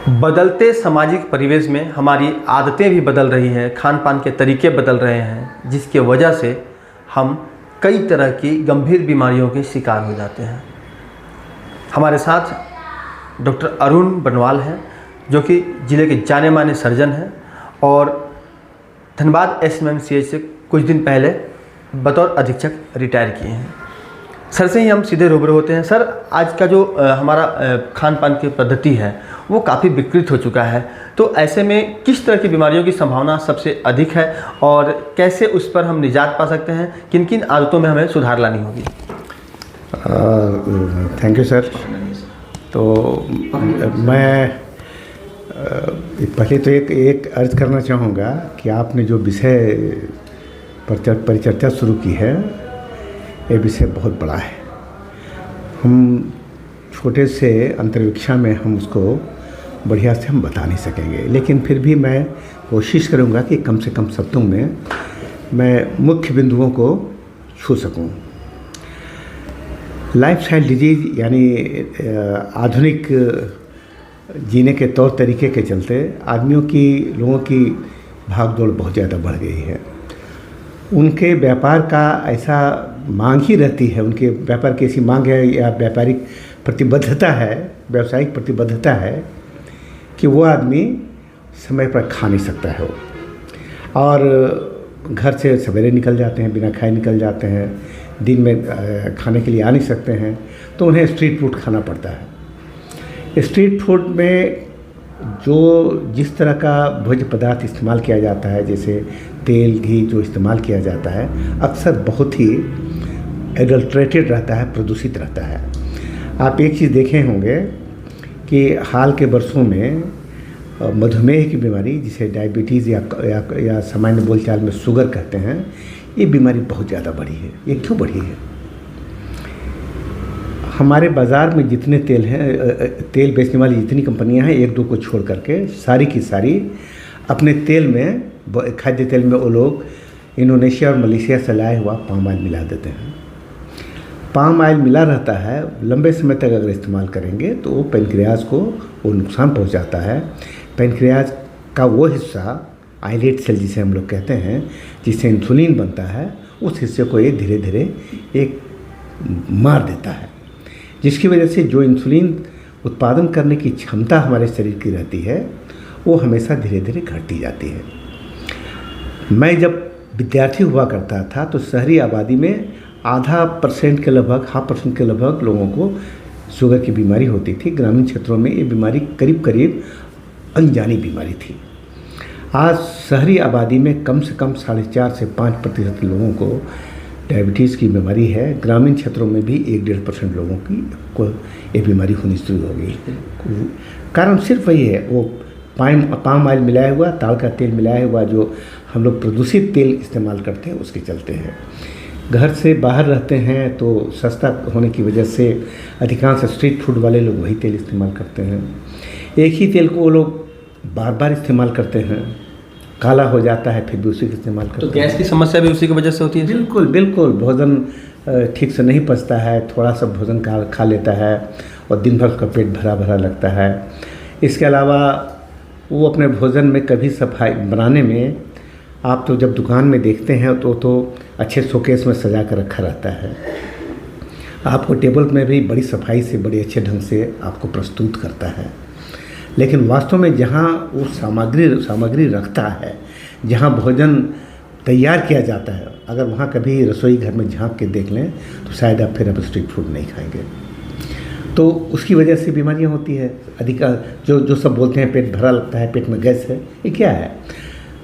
बदलते सामाजिक परिवेश में हमारी आदतें भी बदल रही हैं, खान पान के तरीके बदल रहे हैं, जिसके वजह से हम कई तरह की गंभीर बीमारियों के शिकार हो जाते हैं। हमारे साथ डॉक्टर अरुण बनवाल हैं, जो कि ज़िले के जाने माने सर्जन हैं और धनबाद SMMCH से कुछ दिन पहले बतौर अधीक्षक रिटायर किए हैं। सर से ही हम सीधे रूबरू होते हैं। सर, आज का जो हमारा खान पान की पद्धति है वो काफ़ी विकृत हो चुका है, तो ऐसे में किस तरह की बीमारियों की संभावना सबसे अधिक है और कैसे उस पर हम निजात पा सकते हैं? किन किन आदतों में हमें सुधार लानी होगी? Thank you sir. तो मैं पहले तो एक अर्ज करना चाहूँगा कि आपने जो विषय परिचर्चा शुरू की है, ये विषय बहुत बड़ा है। हम छोटे से अंतरिक्षा में हम उसको बढ़िया से हम बता नहीं सकेंगे, लेकिन फिर भी मैं कोशिश करूँगा कि कम से कम शब्दों में मैं मुख्य बिंदुओं को छू सकूँ। लाइफस्टाइल डिजीज यानी आधुनिक जीने के तौर तरीके के चलते लोगों की भागदौड़ बहुत ज़्यादा बढ़ गई है। उनके व्यापार का ऐसा मांग ही रहती है, उनके व्यापार की ऐसी मांग है या व्यापारिक प्रतिबद्धता है, व्यावसायिक प्रतिबद्धता है कि वो आदमी समय पर खा नहीं सकता है और घर से सवेरे निकल जाते हैं, बिना खाए निकल जाते हैं, दिन में खाने के लिए आ नहीं सकते हैं, तो उन्हें स्ट्रीट फूड खाना पड़ता है। स्ट्रीट फूड में जिस तरह का भोज्य पदार्थ इस्तेमाल किया जाता है, जैसे तेल घी जो इस्तेमाल किया जाता है, अक्सर बहुत ही एडल्ट्रेटेड रहता है, प्रदूषित रहता है। आप एक चीज़ देखे होंगे कि हाल के वर्षों में मधुमेह की बीमारी, जिसे डायबिटीज़ या सामान्य बोलचाल में शुगर कहते हैं, ये बीमारी बहुत ज़्यादा बढ़ी है। ये क्यों बढ़ी है? हमारे बाज़ार में जितने तेल हैं, तेल बेचने वाली जितनी कंपनियां हैं, एक दो को छोड़ करके सारी की सारी अपने तेल में, खाद्य तेल में वो लोग इंडोनेशिया और मलेशिया से लाए हुआ पाम ऑयल मिला देते हैं। पाम ऑयल मिला रहता है, लंबे समय तक अगर इस्तेमाल करेंगे तो वो पेनक्रियाज को वो नुकसान पहुंचाता है। पेनक्रियाज का वो हिस्सा, आइलेट सेल जिसे हम लोग कहते हैं, जिससे इंसुलिन बनता है, उस हिस्से को ये धीरे धीरे एक मार देता है, जिसकी वजह से जो इंसुलिन उत्पादन करने की क्षमता हमारे शरीर की रहती है वो हमेशा धीरे धीरे घटती जाती है। मैं जब विद्यार्थी हुआ करता था तो शहरी आबादी में 0.5% के लगभग 0.5% के लगभग लोगों को शुगर की बीमारी होती थी। ग्रामीण क्षेत्रों में ये बीमारी करीब करीब अनजानी बीमारी थी। आज शहरी आबादी में कम से कम 4.5 से 5% लोगों को डायबिटीज़ की बीमारी है। ग्रामीण क्षेत्रों में भी 1-1.5% लोगों को ये बीमारी होनी शुरू हो गई। कारण सिर्फ वही है, वो पाम ऑयल मिलाया हुआ, ताड़ का तेल मिलाया हुआ, जो हम लोग प्रदूषित तेल इस्तेमाल करते हैं, उसके चलते हैं। घर से बाहर रहते हैं तो सस्ता होने की वजह से अधिकांश स्ट्रीट फूड वाले लोग वही तेल इस्तेमाल करते हैं। एक ही तेल को वो लोग बार बार इस्तेमाल करते हैं, काला हो जाता है, फिर भी उसी का इस्तेमाल करते हैं। तो गैस की समस्या भी उसी की वजह से होती है? बिल्कुल बिल्कुल। भोजन ठीक से नहीं पचता है, थोड़ा सा भोजन खा लेता है और दिन भर उसका पेट भरा भरा लगता है। इसके अलावा वो अपने भोजन में कभी सफाई बनाने में, आप तो जब दुकान में देखते हैं तो अच्छे शोकेस में सजा कर रखा रहता है, आपको टेबल में भी बड़ी सफाई से, बड़े अच्छे ढंग से आपको प्रस्तुत करता है। लेकिन वास्तव में जहाँ वो सामग्री रखता है, जहाँ भोजन तैयार किया जाता है, अगर वहाँ कभी रसोई घर में झांक के देख लें तो शायद आप फिर अब स्ट्रीट फूड नहीं खाएंगे। तो उसकी वजह से बीमारियाँ होती है। जो सब बोलते हैं पेट भरा लगता है, पेट में गैस है, ये क्या है?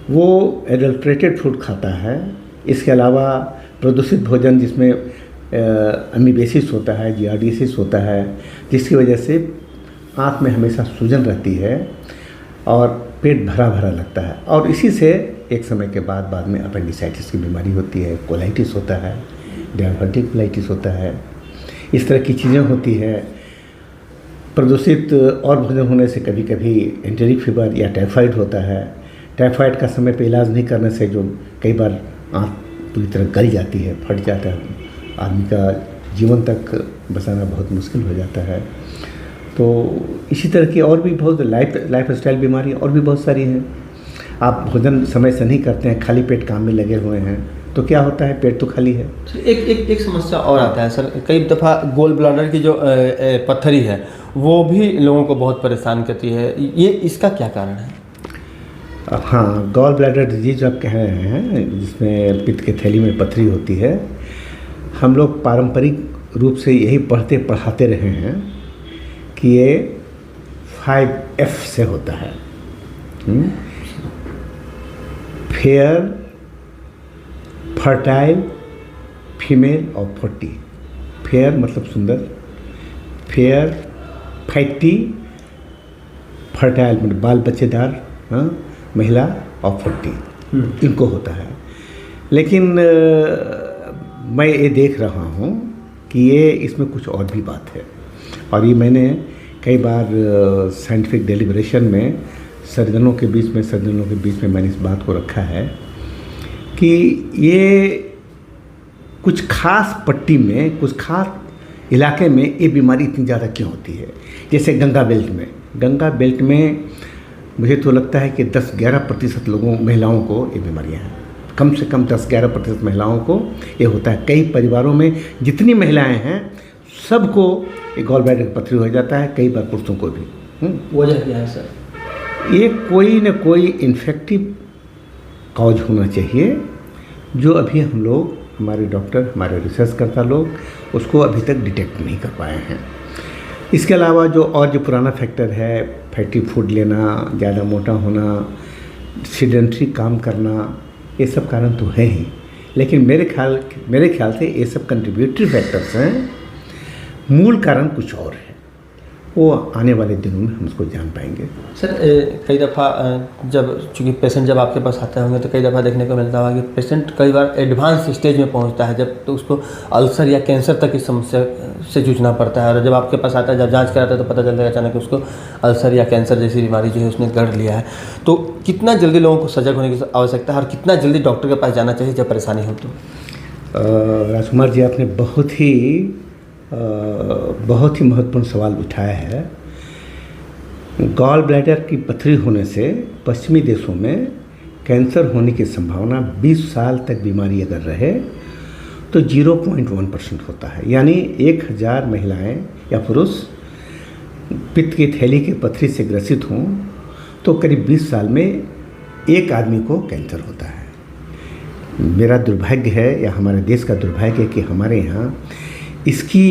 वो एडल्ट्रेटेड फूड खाता है। इसके अलावा प्रदूषित भोजन जिसमें अमीबेसिस होता है, जियार्डिसिस होता है, जिसकी वजह से आँख में हमेशा सूजन रहती है और पेट भरा भरा लगता है। और इसी से एक समय के बाद में अपेंडिसाइटिस की बीमारी होती है, कोलाइटिस होता है, डायवर्टिकुलाइटिस होता है, इस तरह की चीज़ें होती है। प्रदूषित और भोजन होने से कभी कभी एंटेरिक फीवर या टाइफाइड होता है। टाइफाइड का समय पे इलाज नहीं करने से जो कई बार आँख पूरी तरह गल जाती है, फट जाता है, आदमी का जीवन तक बचाना बहुत मुश्किल हो जाता है। तो इसी तरह की और भी बहुत लाइफ स्टाइल बीमारी और भी बहुत सारी हैं। आप भोजन समय से नहीं करते हैं, खाली पेट काम में लगे हुए हैं, तो क्या होता है, पेट तो खाली है। एक समस्या और आता है सर, कई दफ़ा गोल ब्लैडर की जो पत्थरी है वो भी लोगों को बहुत परेशान करती है, ये इसका क्या कारण है? हाँ, गॉल ब्लैडर डिजीज आप कह रहे हैं, जिसमें पित्त के थैली में पथरी होती है। हम लोग पारंपरिक रूप से यही पढ़ाते रहे हैं कि ये 5F से होता है। फेयर, फर्टाइल, फीमेल और फोर्टी। फेयर मतलब सुंदर, फेयर, फैटी, फर्टाइल मतलब बाल बच्चेदार, हाँ, महिला, और 40 इनको होता है। लेकिन मैं ये देख रहा हूँ कि ये इसमें कुछ और भी बात है, और ये मैंने कई बार साइंटिफिक डेलिब्रेशन में सर्जनों के बीच में मैंने इस बात को रखा है कि ये कुछ खास पट्टी में, कुछ खास इलाके में ये बीमारी इतनी ज़्यादा क्यों होती है। जैसे गंगा बेल्ट में मुझे तो लगता है कि 10-11% महिलाओं को ये बीमारियां हैं। कम से कम 10-11% महिलाओं को ये होता है। कई परिवारों में जितनी महिलाएं हैं सबको ये गॉल ब्लैडर की पथरी हो जाता है, कई बार पुरुषों को भी। वजह क्या है सर? ये कोई न कोई इन्फेक्टिव कॉज होना चाहिए, जो अभी हम लोग, हमारे डॉक्टर, हमारे रिसर्चकर्ता लोग उसको अभी तक डिटेक्ट नहीं कर पाए हैं। इसके अलावा जो पुराना फैक्टर है, फैटी फूड लेना, ज़्यादा मोटा होना, सीडेंट्री काम करना, ये सब कारण तो है ही, लेकिन मेरे ख्याल से ये सब कंट्रीब्यूटरी फैक्टर्स हैं। मूल कारण कुछ और है, वो आने वाले दिनों में हम उसको जान पाएंगे। सर कई दफ़ा चूँकि पेशेंट जब आपके पास आते होंगे तो कई दफ़ा देखने को मिलता होगा कि पेशेंट कई बार एडवांस स्टेज में पहुंचता है, जब तो उसको अल्सर या कैंसर तक की समस्या से जूझना पड़ता है, और जब आपके पास आता है, जब जांच कराता है तो पता चलता है अचानक उसको अल्सर या कैंसर जैसी बीमारी जो है उसने गढ़ लिया है। तो कितना जल्दी लोगों को सजग होने की आवश्यकता है और कितना जल्दी डॉक्टर के पास जाना चाहिए जब परेशानी हो तो? राजकुमार जी, आपने बहुत ही महत्वपूर्ण सवाल उठाया है। गॉल ब्लैडर की पथरी होने से पश्चिमी देशों में कैंसर होने की संभावना 20 साल तक बीमारी अगर रहे तो 0.1% होता है। यानी 1000 महिलाएं या पुरुष पित्त की थैली की पथरी से ग्रसित हों तो करीब 20 साल में एक आदमी को कैंसर होता है। मेरा दुर्भाग्य है, या हमारे देश का दुर्भाग्य है, कि हमारे यहाँ इसकी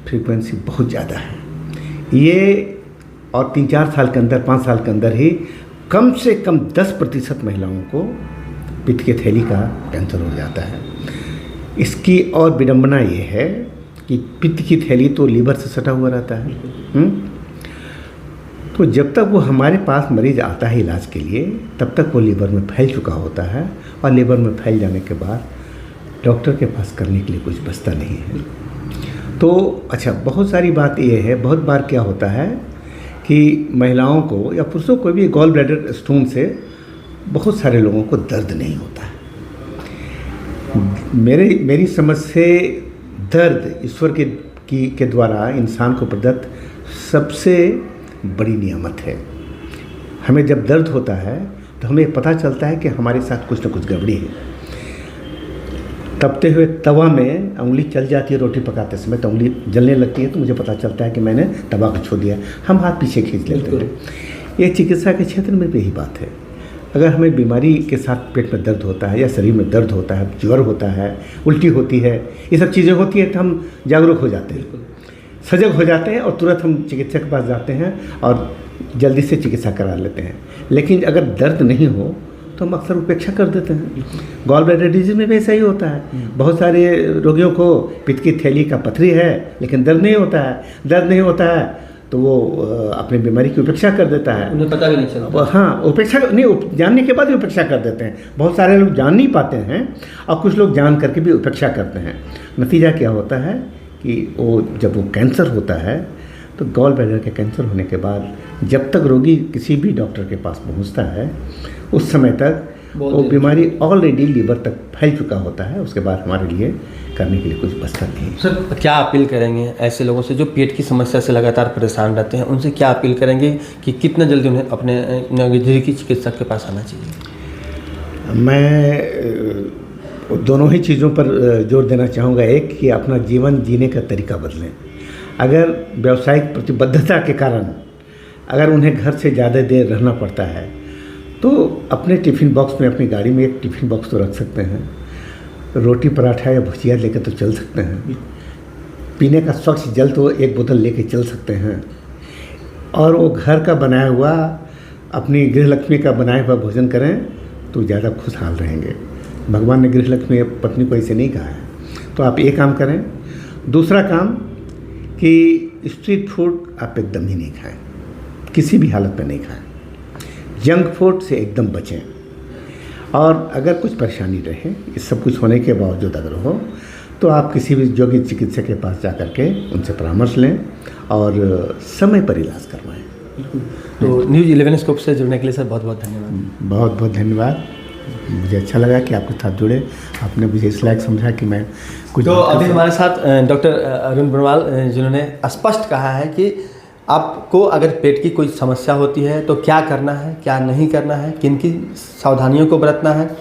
फ्रीक्वेंसी बहुत ज़्यादा है। ये और 3-4 साल के अंदर, 5 साल के अंदर ही कम से कम 10% महिलाओं को पित्त की थैली का कैंसर हो जाता है। इसकी और विडंबना ये है कि पित्त की थैली तो लीवर से सटा हुआ रहता है। तो जब तक वो हमारे पास मरीज आता है इलाज के लिए, तब तक वो लीवर में फैल चुका होता है, और लीवर में फैल जाने के बाद डॉक्टर के पास करने के लिए कुछ बचता नहीं है। तो अच्छा, बहुत सारी बात ये है, बहुत बार क्या होता है कि महिलाओं को या पुरुषों को भी गॉल ब्लैडर स्टोन से बहुत सारे लोगों को दर्द नहीं होता है। मेरी समझ से दर्द ईश्वर के द्वारा इंसान को प्रदत्त सबसे बड़ी नियामत है। हमें जब दर्द होता है तो हमें पता चलता है कि हमारे साथ कुछ न कुछ गड़बड़ी है। तपते हुए तवा में उंगली चल जाती है, रोटी पकाते समय तो उंगली जलने लगती है, तो मुझे पता चलता है कि मैंने तवा को छू दिया, हम हाथ पीछे खींच लेते हैं। ये चिकित्सा के क्षेत्र में भी यही बात है। अगर हमें बीमारी के साथ पेट में दर्द होता है, या शरीर में दर्द होता है, ज्वर होता है, उल्टी होती है, ये सब चीज़ें होती है, तो हम जागरूक हो जाते हैं, सजग हो जाते हैं, और तुरंत हम चिकित्सक के पास जाते हैं और जल्दी से चिकित्सा करा लेते हैं। लेकिन अगर दर्द नहीं हो तो हम अक्सर उपेक्षा कर देते हैं। गॉल ब्लैडर डिजीज में भी ऐसा ही होता है। बहुत सारे रोगियों को पित्त की थैली का पथरी है, लेकिन दर्द नहीं होता है तो वो अपनी बीमारी की उपेक्षा कर देता है, उन्हें पता भी नहीं चलता। हाँ, उपेक्षा नहीं, जानने के बाद भी उपेक्षा कर देते हैं। बहुत सारे लोग जान नहीं पाते हैं, और कुछ लोग जान करके भी उपेक्षा करते हैं। नतीजा क्या होता है कि जब वो कैंसर होता है, तो गॉल ब्लैडर के कैंसर होने के बाद जब तक रोगी किसी भी डॉक्टर के पास पहुंचता है, उस समय तक वो बीमारी ऑलरेडी लीवर तक फैल चुका होता है, उसके बाद हमारे लिए करने के लिए कुछ बचता नहीं। सर क्या अपील करेंगे ऐसे लोगों से जो पेट की समस्या से लगातार परेशान रहते हैं, उनसे क्या अपील करेंगे कि कितना जल्दी उन्हें अपने नज़दीकी चिकित्सक के पास आना चाहिए? मैं दोनों ही चीज़ों पर जोर देना चाहूँगा। एक कि अपना जीवन जीने का तरीका बदलें। अगर व्यावसायिक प्रतिबद्धता के कारण अगर उन्हें घर से ज़्यादा देर रहना पड़ता है तो अपने टिफ़िन बॉक्स में, अपनी गाड़ी में एक टिफ़िन बॉक्स तो रख सकते हैं, रोटी पराठा या भुजिया लेकर तो चल सकते हैं, पीने का स्वच्छ जल तो एक बोतल लेके चल सकते हैं, और वो घर का बनाया हुआ, अपनी गृहलक्ष्मी का बनाया हुआ भोजन करें तो ज़्यादा खुशहाल रहेंगे। भगवान ने गृहलक्ष्मी पत्नी को ऐसे नहीं कहा है। तो आप ये काम करें। दूसरा काम कि स्ट्रीट फूड आप एकदम ही नहीं खाएं, किसी भी हालत में नहीं खाएं। जंक फूड से एकदम बचें। और अगर कुछ परेशानी रहे, इस सब कुछ होने के बावजूद अगर हो, तो आप किसी भी योग्य चिकित्सक के पास जा कर के उनसे परामर्श लें और समय पर इलाज करवाएं। तो न्यूज़ 11 स्कोप से जुड़ने के लिए सर बहुत बहुत धन्यवाद। बहुत बहुत धन्यवाद। मुझे अच्छा लगा कि आपके साथ जुड़े, आपने मुझे इस लायक समझा कि मैं कुछ। तो अभी हमारे साथ डॉक्टर अरुण बरनवाल जिन्होंने स्पष्ट कहा है कि आपको अगर पेट की कोई समस्या होती है तो क्या करना है, क्या नहीं करना है, किन की सावधानियों को बरतना है,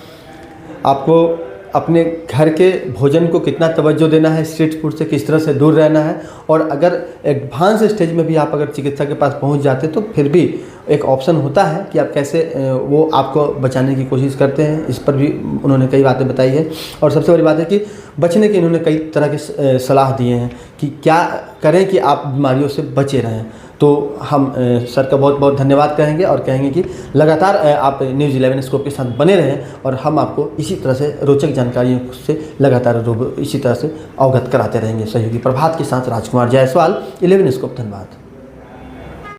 आपको अपने घर के भोजन को कितना तवज्जो देना है, स्ट्रीट फूड से किस तरह से दूर रहना है, और अगर एडवांस स्टेज में भी आप अगर चिकित्सक के पास पहुंच जाते तो फिर भी एक ऑप्शन होता है कि आप कैसे वो आपको बचाने की कोशिश करते हैं। इस पर भी उन्होंने कई बातें बताई है। और सबसे बड़ी बात है कि बचने के इन्होंने कई तरह के सलाह दिए हैं कि क्या करें कि आप बीमारियों से बचे रहें। तो हम सर का बहुत बहुत धन्यवाद कहेंगे और कहेंगे कि लगातार आप न्यूज़ 11 स्कोप के साथ बने रहें और हम आपको इसी तरह से रोचक जानकारियों से लगातार इसी तरह से अवगत कराते रहेंगे। सहयोगी प्रभात के साथ राजकुमार जायसवाल, 11 स्कोप। धन्यवाद।